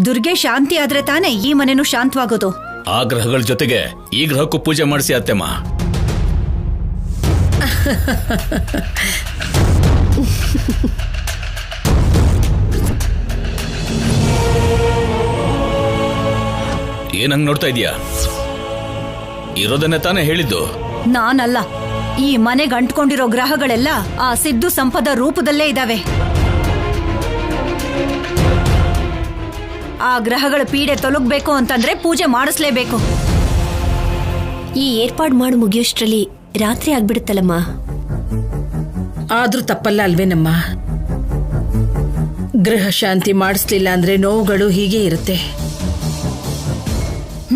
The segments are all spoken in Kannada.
ದುರ್ಗೆ ಶಾಂತಿ ಆದ್ರೆ ತಾನೇ ಈ ಮನೆನೂ ಶಾಂತವಾಗೋದು. ಆ ಗ್ರಹಗಳ ಜೊತೆಗೆ ಈ ಗ್ರಹಕ್ಕೂ ಪೂಜೆ ಮಾಡಿಸಿ ಅತ್ತೆಮ್ಮ. ಏನಂಗ್ ನೋಡ್ತಾ ಇದೀಯಾ? ಇರೋದನ್ನೇ ತಾನೇ ಹೇಳಿದ್ದು. ನಾನಲ್ಲ, ಈ ಮನೆಗೆ ಅಂಟ್ಕೊಂಡಿರೋ ಗ್ರಹಗಳೆಲ್ಲ ಆ ಸಿದ್ದು ಸಂಪದ ರೂಪದಲ್ಲೇ ಇದಾವೆ. ಆ ಗ್ರಹಗಳ ಪೀಡೆ ತೊಲಗಬೇಕು ಅಂತಂದ್ರೆ ಪೂಜೆ ಮಾಡಿಸ್ಲೇಬೇಕು. ಈ ಏರ್ಪಾಡು ಮಾಡಿ ಮುಗಿಯೋಷ್ಟ್ರಲ್ಲಿ ರಾತ್ರಿ ಆಗ್ಬಿಡುತ್ತಲ್ಲಮ್ಮ. ಆದ್ರೂ ತಪ್ಪಲ್ಲ ಅಲ್ವೇನಮ್ಮ? ಗೃಹ ಶಾಂತಿ ಮಾಡಿಸ್ಲಿಲ್ಲ ಅಂದ್ರೆ ನೋವುಗಳು ಹೀಗೆ ಇರುತ್ತೆ.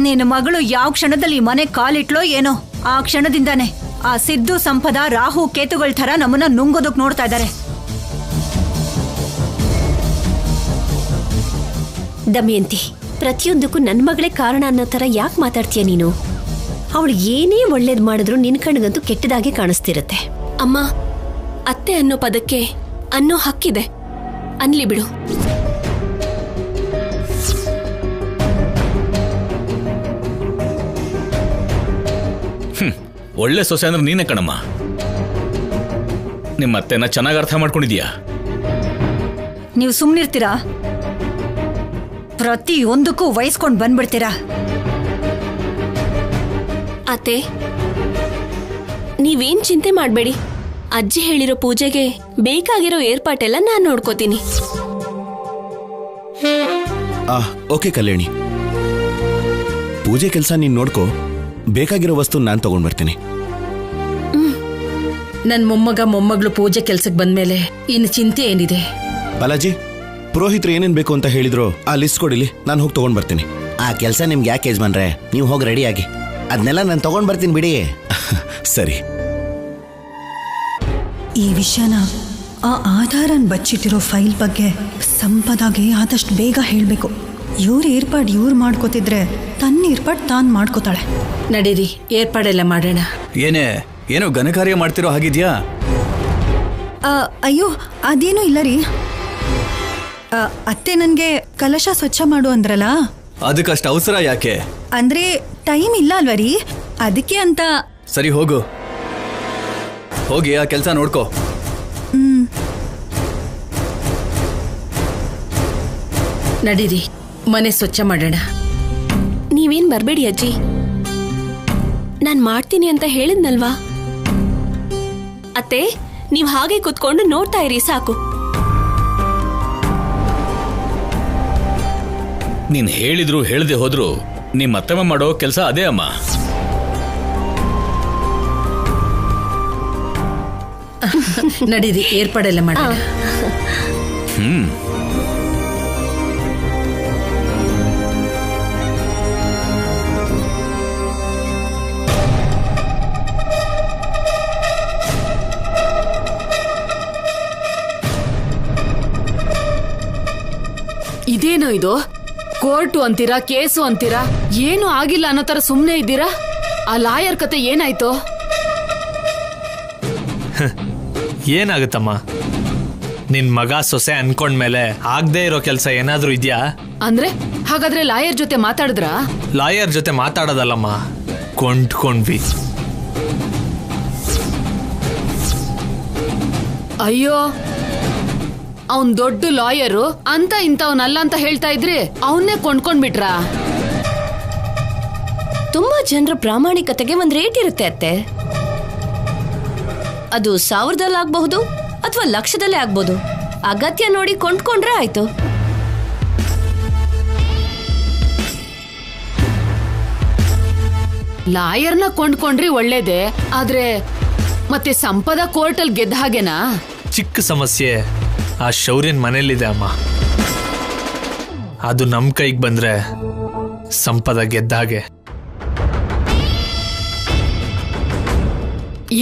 ನಿನ್ನ ಮಗಳು ಯಾವ ಕ್ಷಣದಲ್ಲಿ ಮನೆ ಕಾಲಿಟ್ಲೋ ಏನೋ, ಆ ಕ್ಷಣದಿಂದಾನೆ ಆ ಸಿದ್ದು ಸಂಪದ ರಾಹು ಕೇತುಗಳ ತರ ನಮ್ಮನ್ನ ನುಂಗೋದಕ್ ನೋಡ್ತಾ ಇದ್ದಾರೆ. ದಮಯಂತಿ, ಪ್ರತಿಯೊಂದಕ್ಕೂ ನನ್ನ ಮಗಳೇ ಕಾರಣ ಅನ್ನೋ ತರ ಯಾಕೆ ಮಾತಾಡ್ತೀಯ ನೀನು? ಅವಳು ಏನೇ ಒಳ್ಳೇದು ಮಾಡಿದ್ರು ನಿನ್ ಕಣ್ಗಂತೂ ಕೆಟ್ಟದಾಗೆ ಕಾಣಿಸ್ತಿರತ್ತೆ. ಅಮ್ಮ, ಅತ್ತೆ ಅನ್ನೋ ಪದಕ್ಕೆ ಅನ್ನೋ ಹಕ್ಕಿದೆ, ಅನ್ಲಿ ಬಿಡು. ಒಳ್ಳೆ ಸೊಸೆ ಅಂದ್ರೆ ನೀನೇ ಕಣಮ್ಮ. ನಿಮ್ಮ ಅತ್ತೆನ ಚೆನ್ನಾಗಿ ಅರ್ಥ ಮಾಡ್ಕೊಂಡಿದ್ಯಾ? ನೀವು ಸುಮ್ನಿರ್ತೀರಾ? ಪ್ರತಿಯೊಂದಕ್ಕೂ ವಹಿಸ್ಕೊಂಡ್ ಬಂದ್ಬಿಡ್ತೀರಾ. ಅತ್ತೆ, ನೀವೇನ್ ಚಿಂತೆ ಮಾಡ್ಬೇಡಿ. ಅಜ್ಜಿ ಹೇಳಿರೋ ಪೂಜೆಗೆ ಬೇಕಾಗಿರೋ ಏರ್ಪಾಟೆಲ್ಲ ನಾನ್ ನೋಡ್ಕೋತೀನಿ. ಓಕೆ ಕಲ್ಯಾಣಿ, ಪೂಜೆ ಕೆಲಸ ನೀನ್ ನೋಡ್ಕೋ. ಬೇಕಾಗಿರೋ ವಸ್ತು ನಾನ್ ತಗೊಂಡ್ ಬರ್ತೀನಿ. ನನ್ ಮೊಮ್ಮಗಳು ಪೂಜೆ ಕೆಲ್ಸಕ್ಕೆ ಬಂದ್ಮೇಲೆ ಇನ್ನು ಚಿಂತೆ ಏನಿದೆ? ಬಾಲಾಜಿ, ಪುರೋಹಿತರು ಏನೇನ್ ಬೇಕು ಅಂತ ಹೇಳಿದ್ರು ಆ ಲಿಸ್ಟ್ ಕೊಡಿಲಿ, ನಾನು ಹೋಗಿ ತಗೊಂಡ್ ಬರ್ತೀನಿ. ಆ ಕೆಲಸ ನಿಮ್ಗೆ ಯಾಕೆ ಯಜಮಾನ್ರೆ, ನೀವು ಹೋಗಿ ರೆಡಿ ಆಗಿ, ಅದನ್ನೆಲ್ಲ ನಾನು ತಗೊಂಡ್ ಬರ್ತೀನಿ ಬಿಡಿ. ಸರಿ. ಈ ವಿಷಯನ ಆ ಆಧಾರನ್ ಬಚ್ಚಿಟ್ಟಿರೋ ಫೈಲ್ ಬಗ್ಗೆ ಸಂಪದಾಗೆ ಆದಷ್ಟು ಬೇಗ ಹೇಳಬೇಕು. ಇವ್ರ ಏರ್ಪಾಡು ಇವ್ರು ಮಾಡ್ಕೋತಿದ್ರೆ ತನ್ನ ಏರ್ಪಾಡು ತಾನು ಮಾಡ್ಕೋತಾಳೆ. ನಡೀರಿ, ಏರ್ಪಾಡೆಲ್ಲ ಮಾಡೋಣ. ಏನೋ ಘನಕಾರ್ಯ ಮಾಡ್ತಿರೋ ಹಾಗಿದ್ಯಾ? ಅಯ್ಯೋ, ಅದೇನೂ ಇಲ್ಲ ರೀ. ಅತ್ತೆ ನನಗೆ ಕಲಶ ಸ್ವಚ್ಛ ಮಾಡು ಅಂದ್ರಲ್ಲ, ಅದಕ್ಕಷ್ಟು ಅವಸರ ಯಾಕೆ? ಅಂದ್ರೆ ಟೈಮ್ ಇಲ್ಲ ಅಲ್ವಾ ರೀ, ಅದಕ್ಕೆ ಅಂತ. ಸರಿ, ಹೋಗು, ಹೋಗಿ ಆ ಕೆಲಸ ನೋಡ್ಕೋ. ನಡೀರಿ, ಮನೆ ಸ್ವಚ್ಛ ಮಾಡೋಣ. ನೀವೇನ್ ಬರ್ಬೇಡಿ ಅಜ್ಜಿ, ನಾನ್ ಮಾಡ್ತೀನಿ ಅಂತ ಹೇಳಿದ್ನಲ್ವಾ. ಅತ್ತೆ, ನೀವ್ ಹಾಗೆ ಕುತ್ಕೊಂಡು ನೋಡ್ತಾ ಇರಿ ಸಾಕು. ನೀನ್ ಹೇಳಿದ್ರು ಹೇಳದೆ ಹೋದ್ರು ನಿಮ್ಮ ಅತ್ತಮ್ಮ ಮಾಡೋ ಕೆಲಸ ಅದೇ ಅಮ್ಮ. ನಡೀರಿ, ಏರ್ಪಾಡೆಲ್ಲ ಮಾಡೋಣ. ಇದೇನೋ ಇದು? ಕೋರ್ಟು ಅಂತೀರಾ, ಕೇಸು ಅಂತೀರಾ, ಏನು ಆಗಿಲ್ಲ ಅನ್ನೋ ತರ ಸುಮ್ನೆ ಇದ್ದೀರಾ? ಆ ಲಾಯರ್ ಕತೆ ಏನಾಯ್ತು? ಏನಾಗುತ್ತಮ್ಮ, ನಿನ್ ಮಗ ಸೊಸೆ ಅನ್ಕೊಂಡ್ಮೇಲೆ ಆಗದೆ ಇರೋ ಕೆಲಸ ಏನಾದ್ರೂ ಇದ್ಯಾ? ಅಂದ್ರೆ ಹಾಗಾದ್ರೆ ಲಾಯರ್ ಜೊತೆ ಮಾತಾಡಿದ್ರ? ಲಾಯರ್ ಜೊತೆ ಮಾತಾಡೋದಲ್ಲಮ್ಮ, ಕೊಂಡ್ಕೊಂಡ್ವಿ. ಅಯ್ಯೋ, ಅವನ್ ದೊಡ್ಡ ಲಾಯರು ಅಂತ ಇಂಥವನಲ್ಲ ಅಂತ ಹೇಳ್ತಾ ಇದ್ರಿ, ಅವನ್ನೇ ಕೊಂಡ್ಕೊಂಡ್ಬಿಟ್ರ? ತುಂಬಾ ಜನರ ಪ್ರಾಮಾಣಿಕತೆಗೆ ಒಂದ್ ರೇಟ್ ಇರುತ್ತೆ ಅತ್ತೆ. ಅದು 1000 ಆಗ್ಬಹುದು ಅಥವಾ ಲಕ್ಷದಲ್ಲೇ ಆಗ್ಬಹುದು. ಅಗತ್ಯ ನೋಡಿ ಕೊಂಡ್ಕೊಂಡ್ರೆ ಆಯ್ತು. ಲಾಯರ್ನ ಕೊಂಡ್ಕೊಂಡ್ರಿ ಒಳ್ಳೇದೆ, ಆದ್ರೆ ಮತ್ತೆ ಸಂಪದ ಕೋರ್ಟಲ್ ಗೆದ್ದ ಹಾಗೆನಾ? ಚಿಕ್ಕ ಸಮಸ್ಯೆ ಆ ಶೌರ್ಯನ್ ಮನೇಲಿದೆ ಅಮ್ಮ. ಅದು ನಮ್ ಕೈಗೆ ಬಂದ್ರೆ ಸಂಪದ ಗೆದ್ದಾಗೆ.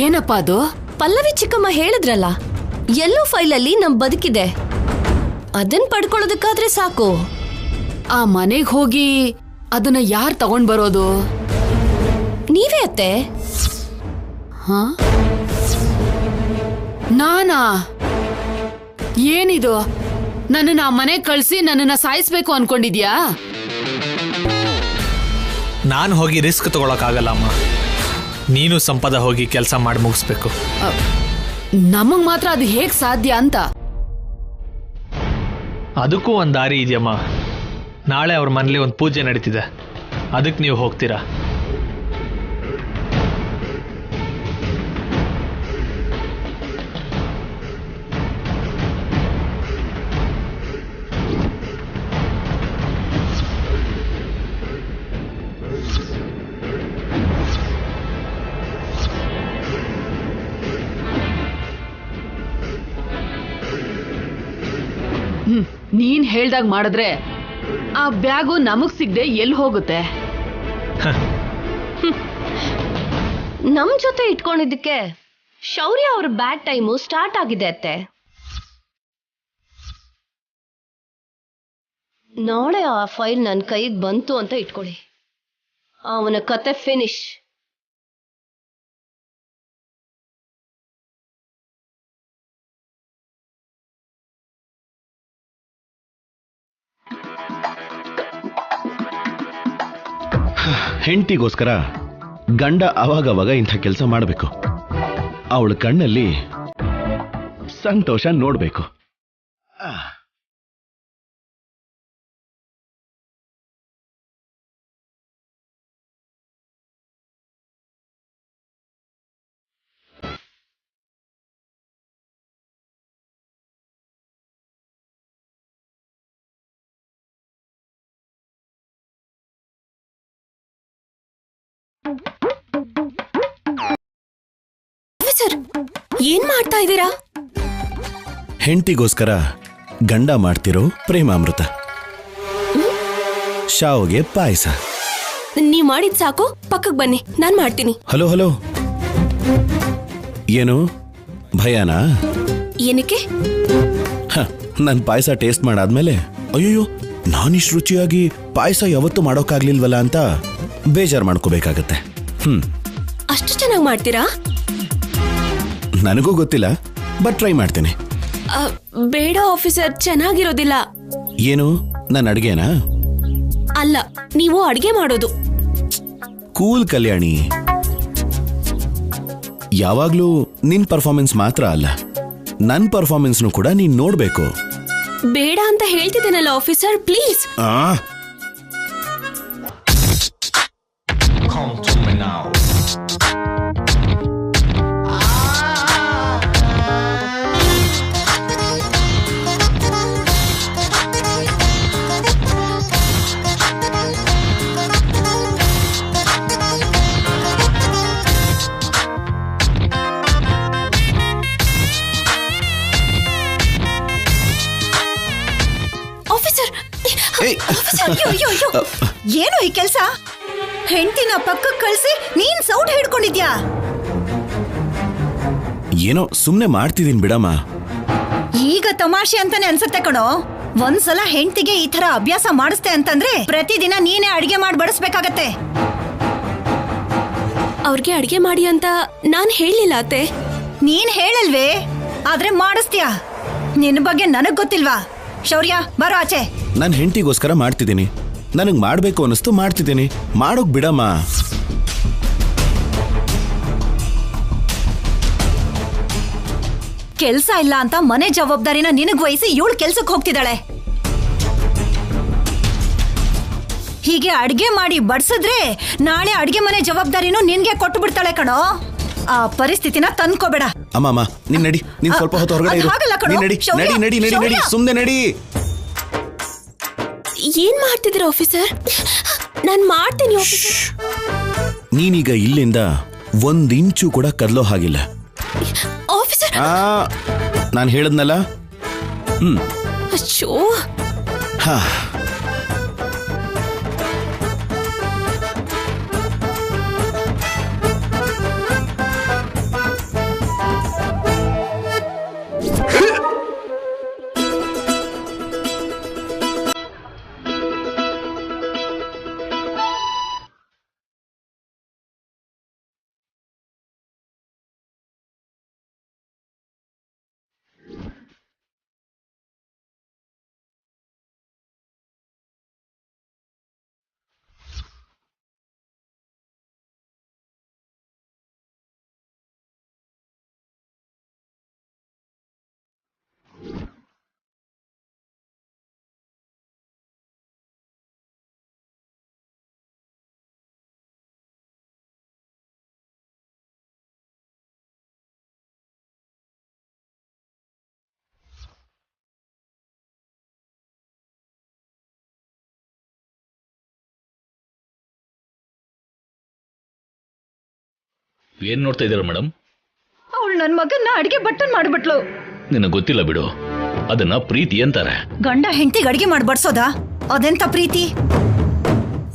ಏನಪ್ಪ ಅದು? ಪಲ್ಲವಿ ಚಿಕ್ಕಮ್ಮ ಹೇಳಿದ್ರಲ್ಲ, ಎಲ್ಲೋ ಫೈಲಲ್ಲಿ ನಮ್ ಬದುಕಿದೆ, ಅದನ್ ಪಡ್ಕೊಳ್ಳೋದಕ್ಕಾದ್ರೆ ಸಾಕು. ಆ ಮನೆಗ್ ಹೋಗಿ ಅದನ್ನ ಯಾರ್ ತಗೊಂಡ್ ಬರೋದು? ನೀವೇ ಅತ್ತೆ. ಹ? ನಾನಾ? ಏನಿದು? ನನ್ನನ್ನ ಆ ಮನೆಗ್ ಕಳ್ಸಿ ನನ್ನನ್ನ ಸಾಯಿಸ್ಬೇಕು ಅನ್ಕೊಂಡಿದ್ಯಾ? ನಾನು ಹೋಗಿ ರಿಸ್ಕ್ ತಗೊಳಕ್ಕಾಗಲ್ಲ ಅಮ್ಮ. ನೀನು ಸಂಪದ ಹೋಗಿ ಕೆಲಸ ಮಾಡಿ ಮುಗಿಸ್ಬೇಕು. ನಮಗ್ ಮಾತ್ರ ಅದು ಹೇಗ್ ಸಾಧ್ಯ ಅಂತ. ಅದಕ್ಕೂ ಒಂದು ದಾರಿ ಇದೆಯಮ್ಮ. ನಾಳೆ ಅವ್ರ ಮನೇಲಿ ಒಂದು ಪೂಜೆ ನಡೀತಿದೆ, ಅದಕ್ಕೆ ನೀವು ಹೋಗ್ತೀರಾ? ನೀನ್ ಹೇಳ್ದಾಗ ಮಾಡಿದ್ರೆ ಆ ಬ್ಯಾಗು ನಮಗ್ ಸಿಗದೆ ಎಲ್ಲಿ ಹೋಗುತ್ತೆ? ನಮ್ ಜೊತೆ ಇಟ್ಕೊಂಡಿದ್ದಕ್ಕೆ ಶೌರ್ಯ ಅವ್ರ ಬ್ಯಾಡ್ ಟೈಮು ಸ್ಟಾರ್ಟ್ ಆಗಿದೆ ಅತ್ತೆ. ನಾಳೆ ಆ ಫೈಲ್ ನನ್ನ ಕೈಗೆ ಬಂತು ಅಂತ ಇಟ್ಕೊಳ್ಳಿ, ಅವನ ಕತೆ ಫಿನಿಶ್. ಹೆಂಡತಿಗೋಸ್ಕರ ಗಂಡ ಅವಾಗವಾಗ ಇಂಥ ಕೆಲಸ ಮಾಡಬೇಕು. ಅವಳ ಕಣ್ಣಲ್ಲಿ ಸಂತೋಷ ನೋಡ್ಬೇಕು. ಏನ್ ಮಾಡ್ತಾ ಇದ್ದೀರಾ? ಹೆಂಡತಿಗೋಸ್ಕರ ಗಂಡ ಮಾಡ್ತಿರೋ ಪ್ರೇಮಾಮೃತ. ಶಾವ್ಗೆ ಪಾಯಸ. ನೀವ್ ಮಾಡಿದ್ ಸಾಕು, ಪಕ್ಕಕ್ಕೆ ಬನ್ನಿ, ನಾನ್ ಮಾಡ್ತೀನಿ. ಹಲೋ ಹಲೋ, ಏನು ಭಯನಾ? ಏನಕ್ಕೆ? ನನ್ ಪಾಯಸ ಟೇಸ್ಟ್ ಮಾಡಾದ್ಮೇಲೆ ಅಯ್ಯೋ ನಾನಿಷ್ಟು ರುಚಿಯಾಗಿ ಪಾಯಸ ಯಾವತ್ತೂ ಮಾಡೋಕ್ಕಾಗ್ಲಿಲ್ವಲ್ಲ ಅಂತ ಬೇಜಾರು ಮಾಡ್ಕೋಬೇಕಾಗತ್ತೆ. ಅಷ್ಟು ಚೆನ್ನಾಗಿ ಮಾಡ್ತೀರಾ? ನನಗೂ ಗೊತ್ತಿಲ್ಲ, ಬಟ್ ಟ್ರೈ ಮಾಡ್ತೀನಿ. ಬೇಡ ಆಫೀಸರ್, ಚೆನ್ನಾಗಿರೋದಿಲ್ಲ. ಏನು, ನನ್ನ ಅಡ್ಗೆನಾ? ಅಲ್ಲ, ನೀವು ಅಡ್ಗೆ ಮಾಡೋದು. ಕೂಲ್ ಕಲ್ಯಾಣಿ, ಯಾವಾಗ್ಲೂ ನಿನ್ ಪರ್ಫಾರ್ಮೆನ್ಸ್ ಮಾತ್ರ ಅಲ್ಲ, ನನ್ ಪರ್ಫಾರ್ಮೆನ್ಸ್ನು ಕೂಡ ನೀನ್ ನೋಡ್ಬೇಕು. ಬೇಡ ಅಂತ ಹೇಳ್ತಿದ್ದೇನಲ್ಲ ಆಫೀಸರ್, ಪ್ಲೀಸ್. ಏನು ಈ ಕೆಲ್ಸ? ಹೆಂಡತಿನ ಪಕ್ಕಕ್ಕೆ ಕಳ್ಸಿ ನೀನ್ ಸೌಟ್ ಹಿಡ್ಕೊಂಡಿದ್ಯಾ? ಏನೋ ಸುಮ್ನೆ ಮಾಡ್ತಿದೀನಿ ಬಿಡಮ್ಮ. ಈಗ ತಮಾಷೆ ಅಂತಾನೆ ಅನ್ಸುತ್ತೆ ಕಣೋ. ಒಂದ್ಸಲ ಹೆಂಡತಿಗೆ ಈ ತರ ಅಭ್ಯಾಸ ಮಾಡಿಸ್ತೆ ಅಂತಂದ್ರೆ ಪ್ರತಿದಿನ ನೀನೇ ಅಡ್ಗೆ ಮಾಡಿ ಬಡಿಸ್ಬೇಕಾಗತ್ತೆ. ಅವ್ರಿಗೆ ಅಡ್ಗೆ ಮಾಡಿ ಅಂತ ನಾನ್ ಹೇಳಿಲ್ಲ ಅತ್ತೆ. ನೀನ್ ಹೇಳಲ್ವೇ, ಆದ್ರೆ ಮಾಡಿಸ್ತೀಯಾ? ನಿನ್ ಬಗ್ಗೆ ನನಗ್ ಗೊತ್ತಿಲ್ವಾ? ಶೌರ್ಯ, ಬರೋ ಆಚೆ. ನಾನು ಹೆಂಡತಿಗೋಸ್ಕರ ಮಾಡ್ತಿದ್ದೀನಿ, ನನಗ್ ಮಾಡ್ಬೇಕು ಅನ್ನಿಸ್ತು ಮಾಡ್ತಿದ್ದೀನಿ, ಮಾಡೋಕ್ ಬಿಡಮ್ಮ. ಕೆಲ್ಸ ಇಲ್ಲ ಅಂತ ಮನೆ ಜವಾಬ್ದಾರಿನ ನಿನಗ್ ವಹಿಸಿ ಇವಳು ಕೆಲ್ಸಕ್ಕೆ ಹೋಗ್ತಿದ್ದಾಳೆ. ಹೀಗೆ ಅಡ್ಗೆ ಮಾಡಿ ಬಡ್ಸಿದ್ರೆ ನಾಳೆ ಅಡ್ಗೆ ಮನೆ ಜವಾಬ್ದಾರಿನೂ ನಿನ್ಗೆ ಕೊಟ್ಟು ಬಿಡ್ತಾಳೆ ಕಣೋ. ಆ ಪರಿಸ್ಥಿತಿನ ತಂದ್ಕೋಬೇಡ. ಅಮ್ಮ ನೀನ್ ನಡಿ, ನೀನ್ ಸ್ವಲ್ಪ ಹೊತ್ತು ಹೊರಗಡೆ ಇರು. ನೀನ್ ನಡಿ ನಡಿ ನಡಿ ನಡಿ ನಡಿ, ಸುಮ್ನೆ ನಡಿ. ಏನ್ ಮಾಡ್ತಿದ್ದೀರ ಆಫೀಸರ್? ನಾನ್ ಮಾಡ್ತೀನಿ ಆಫೀಸರ್. ನೀನೀಗ ಇಲ್ಲಿಂದ 1 ಇಂಚು ಕೂಡ ಕದಲೋ ಹಾಗಿಲ್ಲ ಆಫೀಸರ್. ನಾನು ಹೇಳದ್ನಲ್ಲ. ಅಚ್ಚೋ. ಹಾ ಏನ್ ನೋಡ್ತಾ ಇದ್ದೀರಾ ಮೇಡಮ್? ಅವಳು ನನ್ನ ಮಗನ್ನ ಅಡಿಗೆ ಬಟ್ಟನ್ ಮಾಡ್ಬಿಟ್ಲು. ನಿನಗೆ ಗೊತ್ತಿಲ್ಲ ಬಿಡು, ಅದನ್ನ ಪ್ರೀತಿ ಅಂತಾರೆ. ಗಂಡ ಹೆಂಡತಿಗೆ ಅಡಿಗೆ ಮಾಡಿ ಬಡ್ಸೋದಾ? ಅದೆಂತ ಪ್ರೀತಿ?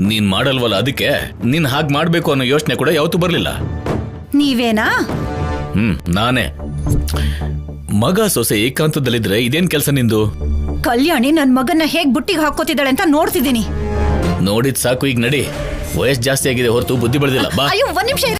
ನೀನ್ ಮಾಡಲ್ವಲ್ಲ, ಅದಕ್ಕೆ ನೀನ್ ಹಾಗೆ ಮಾಡ್ಬೇಕು ಅನ್ನೋ ಯೋಚನೆ ಕೂಡ ಯಾವತ್ತೂ ಬರ್ಲಿಲ್ಲ. ನೀವೇನಾ? ನಾನೇ. ಮಗ ಸೊಸೆ ಏಕಾಂತದಲ್ಲಿದ್ರೆ ಇದೇನ್ ಕೆಲಸ ನಿಂದು? ಕಲ್ಯಾಣಿ ನನ್ ಮಗನ್ನ ಹೇಗ್ ಬುಟ್ಟಿಗೆ ಹಾಕೋತಿದ್ದಾಳೆ ಅಂತ ನೋಡ್ತಿದ್ದೀನಿ. ನೋಡಿದ್ ಸಾಕು, ಈಗ ನಡಿ. ವಯಸ್ಸು ಜಾಸ್ತಿ ಆಗಿದೆ ಹೊರತು ಬುದ್ಧಿ ಬೆಳೆದಿಲ್ಲ. ಬಾ. ಅಯ್ಯೋ, ಒಂದ್ ನಿಮಿಷ.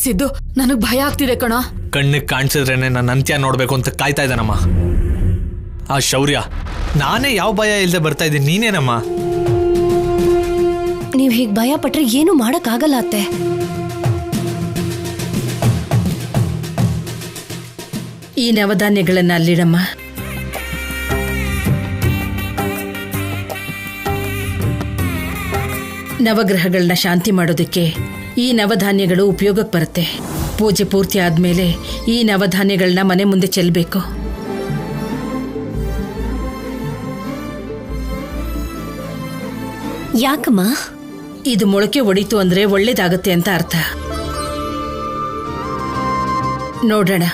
ಸಿದ್ದು, ನನಗ್ ಭಯ ಆಗ್ತಿದೆ ಕಣ. ಕಣ್ಣಿಗೆ ಕಾಣಿಸಿದ್ರೇನೆ ನನ್ನ ಅಂತ್ಯ ನೋಡ್ಬೇಕು ಅಂತ ಕಾಯ್ತಾ ಇದ್ದಾನಮ್ಮ ಆ ಶೌರ್ಯ. ನಾನೇ ಯಾವ ಭಯ ಇಲ್ಲದೆ ಬರ್ತಾ ಇದ್ದೀನಿ, ನೀನೇನಮ್ಮ? ನೀವ್ ಹೀಗ್ ಭಯ ಪಟ್ರೆ ಏನು ಮಾಡಕ್ ಆಗಲ್ಲ ಅತ್ತೆ. ಈ ನವಧಾನ್ಯಗಳನ್ನ ಅಲ್ಲಿಡಮ್ಮ. ನವಗ್ರಹಗಳನ್ನ ಶಾಂತಿ ಮಾಡೋದಕ್ಕೆ ಈ ನವಧಾನ್ಯಗಳು ಉಪಯೋಗಕ್ಕೆ ಬರುತ್ತೆ. ಪೂಜೆ ಪೂರ್ತಿ ಆದ್ಮೇಲೆ ಈ ನವಧಾನ್ಯಗಳನ್ನ ಮನೆ ಮುಂದೆ ಚೆಲ್ಲಬೇಕು. ಯಾಕಮ್ಮ? ಇದು ಮೊಳಕೆ ಒಡಿತು ಅಂದ್ರೆ ಒಳ್ಳೇದಾಗತ್ತೆ ಅಂತ ಅರ್ಥ. ನೋಡೋಣ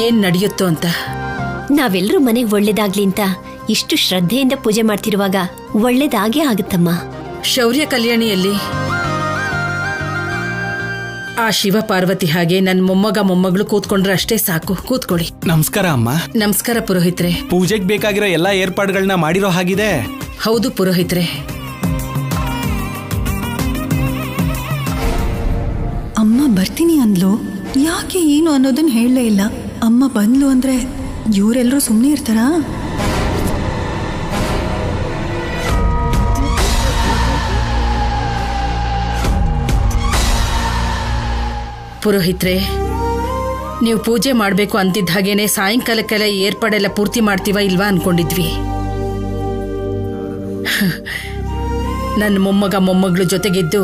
ಏನ್ ನಡೆಯುತ್ತೋ ಅಂತ. ನಾವೆಲ್ಲರೂ ಮನೆಗೆ ಒಳ್ಳೇದಾಗ್ಲಿ ಅಂತ ಇಷ್ಟು ಶ್ರದ್ಧೆಯಿಂದ ಪೂಜೆ ಮಾಡ್ತಿರುವಾಗ ಒಳ್ಳೇದಾಗೇ ಆಗುತ್ತಮ್ಮ. ಶೌರ್ಯ ಕಲ್ಯಾಣಿಯಲ್ಲಿ ಆ ಶಿವ ಪಾರ್ವತಿ ಹಾಗೆ ನನ್ನ ಮೊಮ್ಮಗಳು ಕೂತ್ಕೊಂಡ್ರೆ ಅಷ್ಟೇ ಸಾಕು. ಕೂತ್ಕೊಳ್ಳಿ. ನಮಸ್ಕಾರ ಅಮ್ಮ. ನಮಸ್ಕಾರ ಪುರೋಹಿತ್ರೆ. ಪೂಜೆಗೆ ಬೇಕಾಗಿರೋ ಎಲ್ಲಾ ಏರ್ಪಾಡುಗಳನ್ನ ಮಾಡಿರೋ ಹಾಗಿದೆ. ಹೌದು ಪುರೋಹಿತ್ರೆ. ಅಮ್ಮ ಬರ್ತೀನಿ ಅಂದ್ಲು, ಯಾಕೆ ಏನು ಅನ್ನೋದನ್ನ ಹೇಳಲೇ ಇಲ್ಲ. ಅಮ್ಮ ಬಂದ್ಲು ಅಂದ್ರೆ ಇವರೆಲ್ಲರೂ ಸುಮ್ಮನೆ ಇರ್ತಾರಾ? ಪುರೋಹಿತ್ರೆ, ನೀವು ಪೂಜೆ ಮಾಡಬೇಕು ಅಂತಿದ್ದ ಹಾಗೇನೆ ಸಾಯಂಕಾಲಕ್ಕೆಲ್ಲ ಏರ್ಪಾಡೆಲ್ಲ ಪೂರ್ತಿ ಮಾಡ್ತೀವ ಇಲ್ವಾ ಅನ್ಕೊಂಡಿದ್ವಿ. ನನ್ನ ಮೊಮ್ಮಗಳು ಜೊತೆಗಿದ್ದು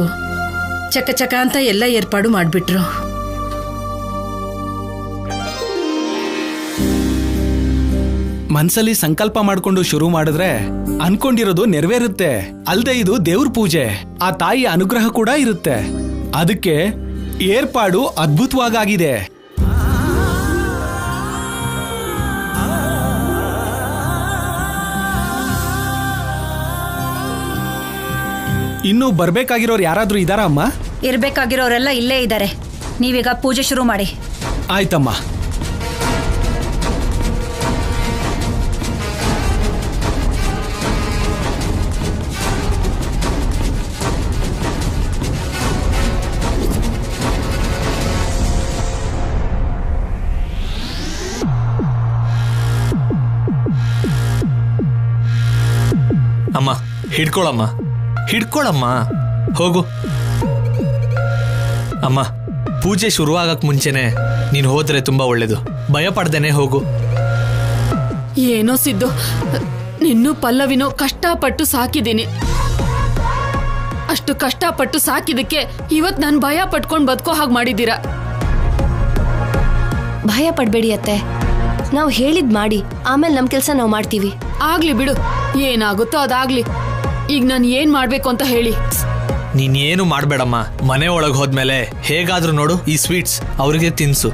ಚಕ ಚಕ ಅಂತ ಎಲ್ಲ ಏರ್ಪಾಡು ಮಾಡಿಬಿಟ್ರು. ಮನ್ಸಲ್ಲಿ ಸಂಕಲ್ಪ ಮಾಡ್ಕೊಂಡು ಶುರು ಮಾಡಿದ್ರೆ ಅನ್ಕೊಂಡಿರೋದು ನೆರವೇರುತ್ತೆ. ಅಲ್ದೆ ಇದು ದೇವ್ರ ಪೂಜೆ, ಆ ತಾಯಿ ಅನುಗ್ರಹ ಕೂಡ ಇರುತ್ತೆ. ಅದಕ್ಕೆ ಏರ್ಪಾಡು ಅದ್ಭುತವಾಗಿದೆ. ಇನ್ನು ಬರ್ಬೇಕಾಗಿರೋರು ಯಾರಾದ್ರೂ ಇದಾರಾ ಅಮ್ಮ? ಇರ್ಬೇಕಾಗಿರೋರೆಲ್ಲ ಇಲ್ಲೇ ಇದ್ದಾರೆ. ನೀವೀಗ ಪೂಜೆ ಶುರು ಮಾಡಿ. ಆಯ್ತಮ್ಮ. ಅಮ್ಮ ಹಿಡ್ಕೊಳಮ್ಮ, ಹಿಡ್ಕೊಳಮ್ಮ, ಹೋಗು. ಅಮ್ಮ ಪೂಜೆ ಶುರುವಾಗಕ್ ಮುಂಚೆನೆ ನೀನು ಹೋದ್ರೆ ತುಂಬಾ ಒಳ್ಳೇದು. ಭಯ ಪಡ್ದೇನೆ ಹೋಗು. ಏನೋ ಸಿದ್ದು, ನಿನ್ನೂ ಪಲ್ಲವಿನೋ ಕಷ್ಟಪಟ್ಟು ಸಾಕಿದ್ದೀನಿ. ಅಷ್ಟು ಕಷ್ಟಪಟ್ಟು ಸಾಕಿದಕ್ಕೆ ಇವತ್ ನಾನು ಭಯ ಪಟ್ಕೊಂಡು ಬದುಕೋ ಹಾಗೆ ಮಾಡಿದ್ದೀರಾ. ಭಯ ಪಡ್ಬೇಡಿ ಅತ್ತೆ, ನಾವು ಹೇಳಿದ್ ಮಾಡಿ ಆಮೇಲೆ ನಮ್ ಕೆಲ್ಸ ನಾವು ಮಾಡ್ತೀವಿ. ಆಗ್ಲಿ ಬಿಡು, ಏನಾಗುತ್ತೋ ಅದಾಗ್ಲಿ. ಈಗ ನಾನು ಏನ್ ಮಾಡ್ಬೇಕು ಅಂತ ಹೇಳಿ. ನೀನೇನು ಮಾಡ್ಬೇಡಮ್ಮ. ಮನೆ ಒಳಗೆ ಹೋದ್ಮೇಲೆ ಹೇಗಾದ್ರೂ ನೋಡು ಈ ಸ್ವೀಟ್ಸ್ ಅವ್ರಿಗೆ ತಿನ್ಸು.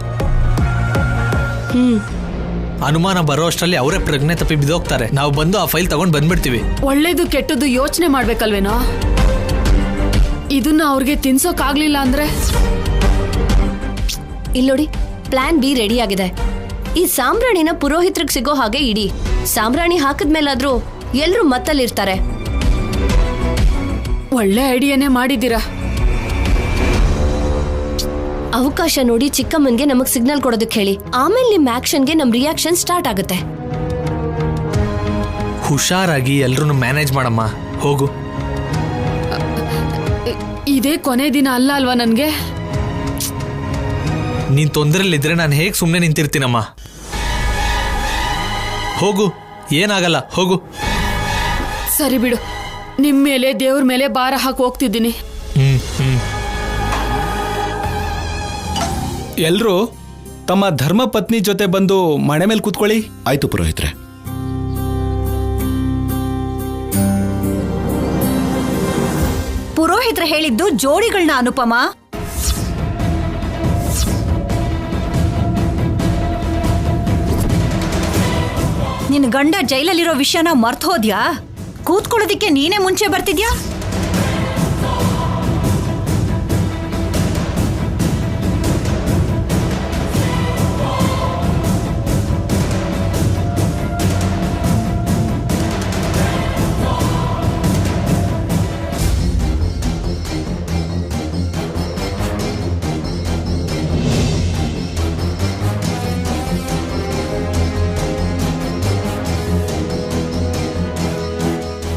ಅನುಮಾನ ಬರೋ ಅಷ್ಟರಲ್ಲಿ ಅವರೇ ಪ್ರಜ್ಞೆ ತಪ್ಪಿ ಬಿದ್ದೋಗ್ತಾರೆ. ನಾವು ಬಂದು ಆ ಫೈಲ್ ತಗೊಂಡ್ ಬಂದ್ಬಿಡ್ತೀವಿ. ಒಳ್ಳೇದು ಕೆಟ್ಟದ್ದು ಯೋಚನೆ ಮಾಡ್ಬೇಕಲ್ವೇನೋ. ಇದನ್ನ ಅವ್ರಿಗೆ ತಿನ್ಸೋಕಾಗ್ಲಿಲ್ಲ ಅಂದ್ರೆ? ಇಲ್ಲೋಡಿ, ಪ್ಲಾನ್ ಬಿ ರೆಡಿ ಆಗಿದೆ. ಈ ಸಾಂಬ್ರಾಣಿನ ಪುರೋಹಿತ್ರಿಗೆ ಸಿಗೋ ಹಾಗೆ ಇಡಿ. ಸಾಂಬ್ರಾಣಿ ಹಾಕಿದ್ಮೇಲಾದ್ರೂ ಎಲ್ರು ಮತ್ತಲ್ಲಿರ್ತಾರೆ. ಒಳ್ಳೆ ಐಡಿಯಾನೇ ಮಾಡಿದ್ದೀರಾ. ಅವಕಾಶ ನೋಡಿ ಚಿಕ್ಕಮ್ಮನ್ಗೆ ನಮಗ್ ಸಿಗ್ನಲ್ ಕೊಡೋದಕ್ಕೆ ಹೇಳಿ. ಆಮೇಲೆ ನಿಮ್ ಆಕ್ಷನ್ಗೆ ನಮ್ ರಿಯಾಕ್ಷನ್ ಸ್ಟಾರ್ಟ್ ಆಗುತ್ತೆ. ಹುಷಾರಾಗಿ ಎಲ್ರೂ ಮ್ಯಾನೇಜ್ ಮಾಡಮ್ಮ. ಹೋಗು. ಇದೇ ಕೊನೆ ದಿನ ಅಲ್ಲ ಅಲ್ವಾ ನನ್ಗೆ? ನೀನ್ ತೊಂದ್ರೆಲಿದ್ರೆ ನಾನು ಹೇಗೆ ಸುಮ್ಮನೆ ನಿಂತಿರ್ತೀನಮ್ಮ. ಹೋಗು, ಏನಾಗಲ್ಲ, ಹೋಗು. ಸರಿ ಬಿಡು, ನಿಮ್ ಮೇಲೆ ದೇವ್ರ ಮೇಲೆ ಭಾರ ಹಾಕಿ ಹೋಗ್ತಿದ್ದೀನಿ. ಎಲ್ರೂ ತಮ್ಮ ಧರ್ಮ ಪತ್ನಿ ಜೊತೆ ಬಂದು ಮಣೆ ಮೇಲೆ ಕೂತ್ಕೊಳ್ಳಿ. ಆಯ್ತು ಪುರೋಹಿತ್ರೆ. ಪುರೋಹಿತ್ರ ಹೇಳಿದ್ದು ಜೋಡಿಗಳನ್ನ ಅನುಪಮ. ನಿನ್ ಗಂಡ ಜೈಲಲ್ಲಿರೋ ವಿಷಯನ ಮರ್ತ್ ಹೋದ್ಯಾ? ಕೂತ್ಕೊಳ್ಳೋದಿಕ್ಕೆ ನೀನೇ ಮುಂಚೆ ಬರ್ತಿದ್ಯಾ?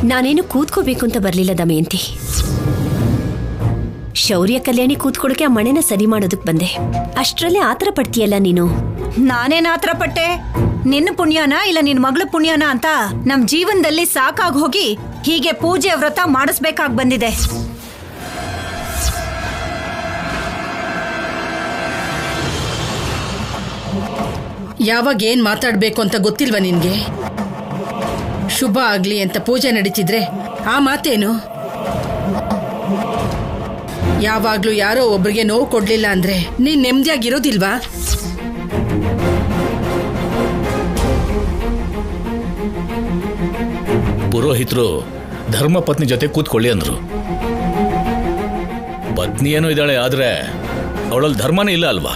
ನಾನೇನು ಕೂತ್ಕೋಬೇಕು ಅಂತ ಬರ್ಲಿಲ್ಲ ದಮಯಂತಿ. ಶೌರ್ಯ ಕಲ್ಯಾಣಿ ಕೂತ್ಕೊಳಕ್ಕೆ ಆ ಮಣೆನ ಸರಿ ಮಾಡೋದಕ್ ಬಂದೆ. ಅಷ್ಟ್ರಲ್ಲೇ ಆತರ ಪಡ್ತೀಯಲ್ಲ ನೀನು. ನಾನೇನ್ ಆತರ ಪಟ್ಟೆ? ನಿನ್ನ ಪುಣ್ಯನ ಇಲ್ಲ ನಿನ್ ಮಗಳ ಪುಣ್ಯನ ಅಂತ ನಮ್ ಜೀವನದಲ್ಲಿ ಸಾಕಾಗಿ ಹೋಗಿ ಹೀಗೆ ಪೂಜೆ ವ್ರತ ಮಾಡಿಸ್ಬೇಕಾಗಿ ಬಂದಿದೆ. ಯಾವಾಗ ಏನ್ ಮಾತಾಡ್ಬೇಕು ಅಂತ ಗೊತ್ತಿಲ್ವಾ ನಿನ್ಗೆ? ಶುಭ ಆಗ್ಲಿ ಅಂತ ಪೂಜೆ ನಡೀತಿದ್ರೆ ಆ ಮಾತೇನು? ಯಾವಾಗ್ಲೂ ಯಾರೋ ಒಬ್ರಿಗೆ ನೋವು ಕೊಡ್ಲಿಲ್ಲ ಅಂದ್ರೆ ನೀನ್ ನೆಮ್ಮದಿಯಾಗಿರೋದಿಲ್ವಾ? ಪುರೋಹಿತರು ಧರ್ಮಪತ್ನಿ ಜೊತೆ ಕೂತ್ಕೊಳ್ಳಿ ಅಂದ್ರು. ಪತ್ನಿ ಏನೋ ಇದ್ದಾಳೆ, ಆದ್ರೆ ಅವಳಲ್ಲಿ ಧರ್ಮನೇ ಇಲ್ಲ ಅಲ್ವಾ?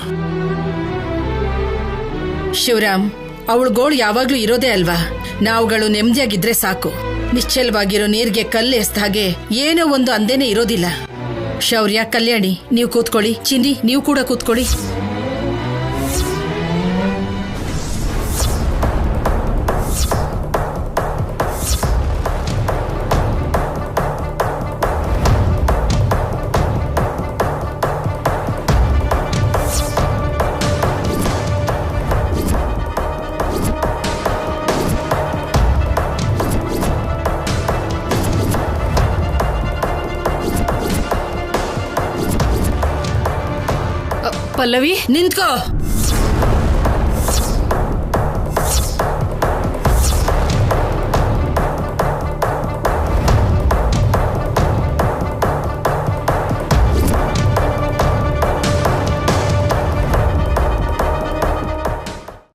ಶಿವರಾಮ್, ಅವಳ ಗೋಳು ಯಾವಾಗ್ಲೂ ಇರೋದೇ ಅಲ್ವಾ? ನಾವುಗಳು ನೆಮ್ಮದಿಯಾಗಿದ್ರೆ ಸಾಕು. ನಿಶ್ಚಲವಾಗಿರೋ ನೀರ್ಗೆ ಕಲ್ಲು ಎಸ್ದ ಹಾಗೆ ಏನೋ ಒಂದು ಅಂದೇನೆ ಇರೋದಿಲ್ಲ. ಶೌರ್ಯ, ಕಲ್ಯಾಣಿ, ನೀವು ಕೂತ್ಕೊಳ್ಳಿ. ಚಿನ್ನಿ, ನೀವು ಕೂಡ ಕೂತ್ಕೊಳ್ಳಿ. ಪಲ್ಲವಿ, ನಿಂತ್ಕೋ.